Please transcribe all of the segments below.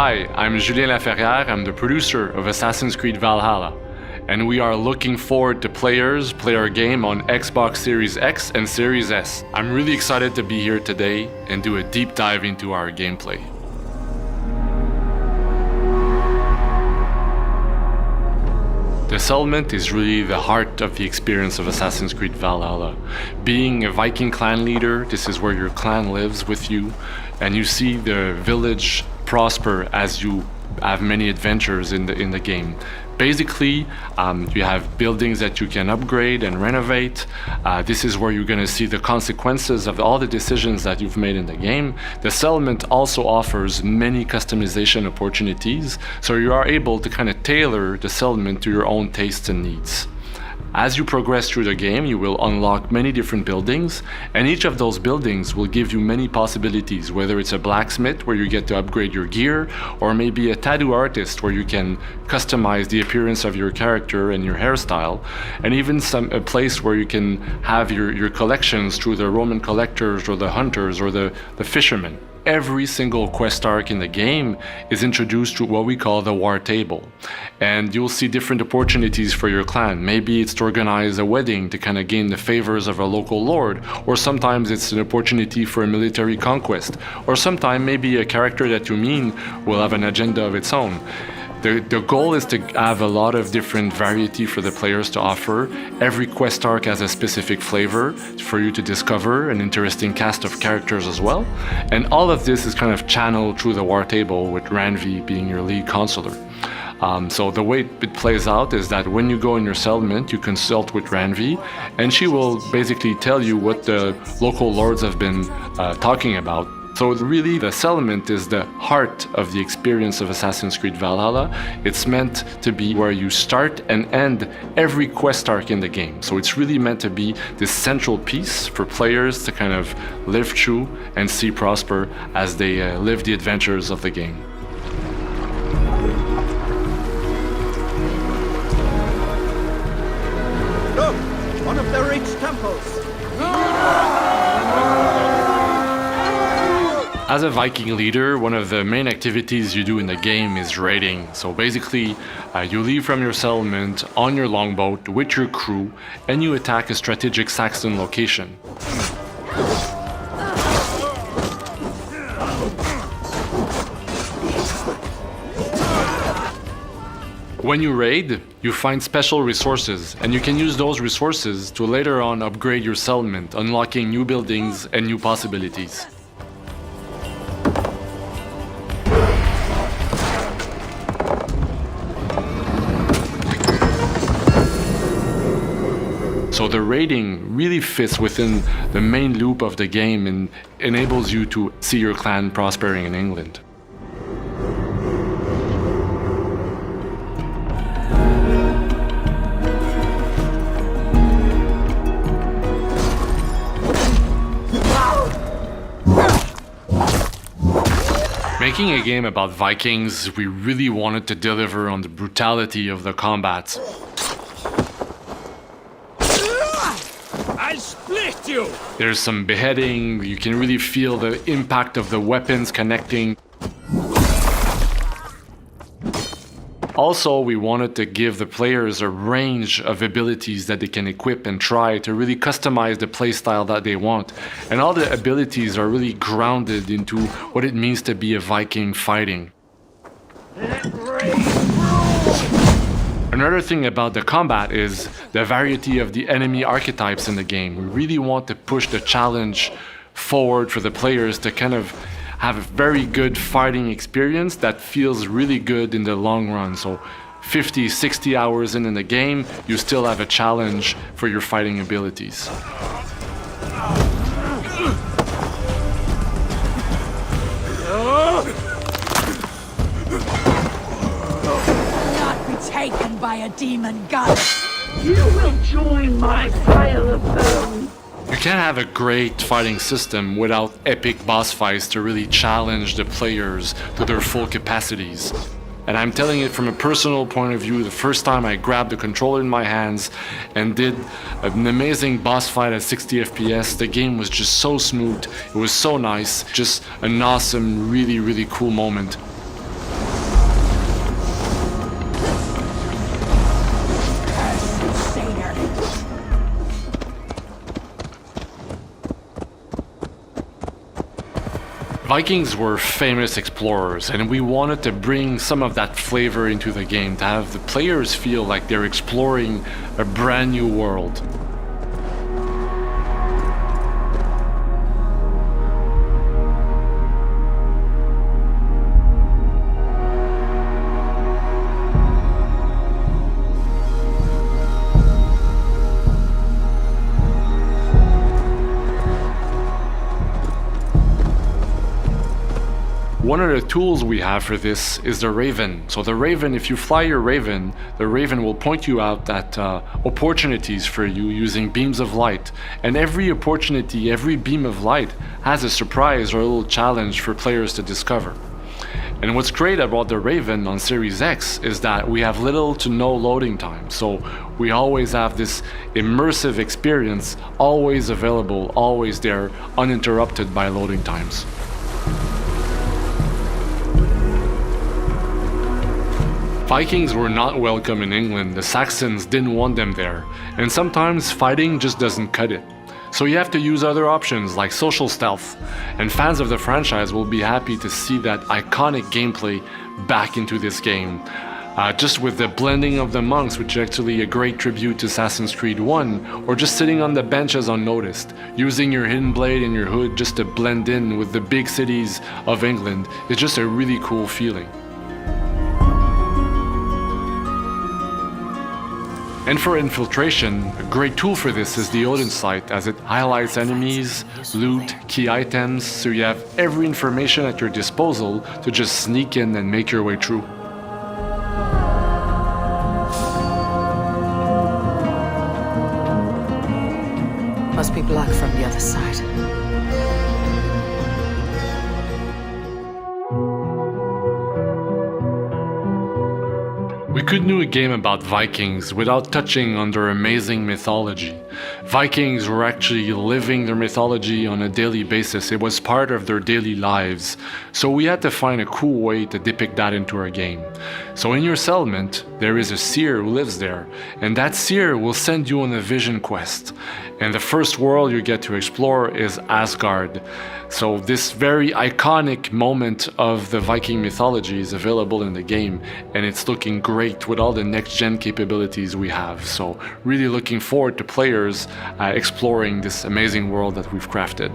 Hi, I'm Julien Laferrière, I'm the producer of Assassin's Creed Valhalla, and we are looking forward to players play our game on Xbox Series X and Series S. I'm really excited to be here today and do a deep dive into our gameplay. The settlement is really the heart of the experience of Assassin's Creed Valhalla. Being a Viking clan leader, this is where your clan lives with you, and you see the village prosper as you have many adventures in the game. Basically, you have buildings that you can upgrade and renovate. This is where you're going to see the consequences of all the decisions that you've made in the game. The settlement also offers many customization opportunities, so you are able to kind of tailor the settlement to your own tastes and needs. As you progress through the game, you will unlock many different buildings, and each of those buildings will give you many possibilities, whether it's a blacksmith where you get to upgrade your gear, or maybe a tattoo artist where you can customize the appearance of your character and your hairstyle, and even a place where you can have your collections through the Roman collectors or the hunters or the fishermen. Every single quest arc in the game is introduced to what we call the war table, and you'll see different opportunities for your clan. Maybe it's to organize a wedding to kind of gain the favors of a local lord, or sometimes it's an opportunity for a military conquest, or sometimes maybe a character that you mean will have an agenda of its own. The goal is to have a lot of different variety for the players to offer. Every quest arc has a specific flavor for you to discover, an interesting cast of characters as well. And all of this is kind of channeled through the war table, with Ranvi being your lead consular. So the way it plays out is that when you go in your settlement, you consult with Ranvi, and she will basically tell you what the local lords have been talking about. So really, the settlement is the heart of the experience of Assassin's Creed Valhalla. It's meant to be where you start and end every quest arc in the game. So it's really meant to be this central piece for players to kind of live through and see prosper as they live the adventures of the game. Look! One of the rich temples! As a Viking leader, one of the main activities you do in the game is raiding. So basically, you leave from your settlement on your longboat with your crew, and you attack a strategic Saxon location. When you raid, you find special resources, and you can use those resources to later on upgrade your settlement, unlocking new buildings and new possibilities. So the raiding really fits within the main loop of the game and enables you to see your clan prospering in England. Making a game about Vikings, we really wanted to deliver on the brutality of the combat. I'll split you! There's some beheading, you can really feel the impact of the weapons connecting. Also, we wanted to give the players a range of abilities that they can equip and try to really customize the playstyle that they want. And all the abilities are really grounded into what it means to be a Viking fighting. Another thing about the combat is the variety of the enemy archetypes in the game. We really want to push the challenge forward for the players to kind of have a very good fighting experience that feels really good in the long run. So 50, 60 hours in the game, you still have a challenge for your fighting abilities. Taken by a demon god. You will join my pile of bones. You can't have a great fighting system without epic boss fights to really challenge the players to their full capacities. And I'm telling it from a personal point of view, the first time I grabbed the controller in my hands and did an amazing boss fight at 60 FPS, the game was just so smooth, it was so nice, just an awesome, really, really cool moment. Vikings were famous explorers, and we wanted to bring some of that flavor into the game, to have the players feel like they're exploring a brand new world. One of the tools we have for this is the Raven. So the Raven, if you fly your Raven, the Raven will point you out at opportunities for you using beams of light. And every opportunity, every beam of light has a surprise or a little challenge for players to discover. And what's great about the Raven on Series X is that we have little to no loading time. So we always have this immersive experience, always available, always there, uninterrupted by loading times. Vikings were not welcome in England, the Saxons didn't want them there, and sometimes fighting just doesn't cut it. So you have to use other options like social stealth, and fans of the franchise will be happy to see that iconic gameplay back into this game. Just with the blending of the monks, which is actually a great tribute to Assassin's Creed 1, or just sitting on the benches unnoticed, using your hidden blade and your hood just to blend in with the big cities of England is just a really cool feeling. And for infiltration, a great tool for this is the Odin Sight, as it highlights enemies, loot, key items, so you have every information at your disposal to just sneak in and make your way through. Must be black from the other side. We couldn't do a game about Vikings without touching on their amazing mythology. Vikings were actually living their mythology on a daily basis. It was part of their daily lives. So we had to find a cool way to depict that into our game. So in your settlement, there is a seer who lives there, and that seer will send you on a vision quest. And the first world you get to explore is Asgard. So this very iconic moment of the Viking mythology is available in the game, and it's looking great with all the next-gen capabilities we have. So really looking forward to players exploring this amazing world that we've crafted.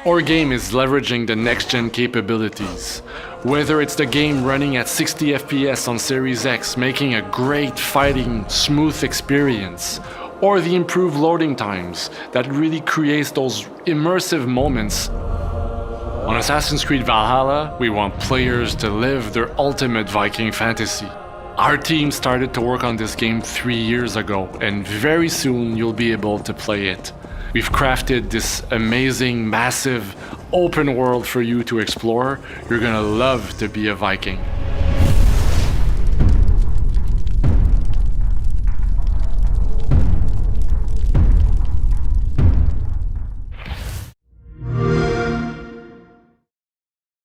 Our game is leveraging the next-gen capabilities. Whether it's the game running at 60 FPS on Series X, making a great fighting, smooth experience, or the improved loading times that really creates those immersive moments. On Assassin's Creed Valhalla, we want players to live their ultimate Viking fantasy. Our team started to work on this game 3 years ago, and very soon you'll be able to play it. We've crafted this amazing, massive, open world for you to explore. You're gonna love to be a Viking.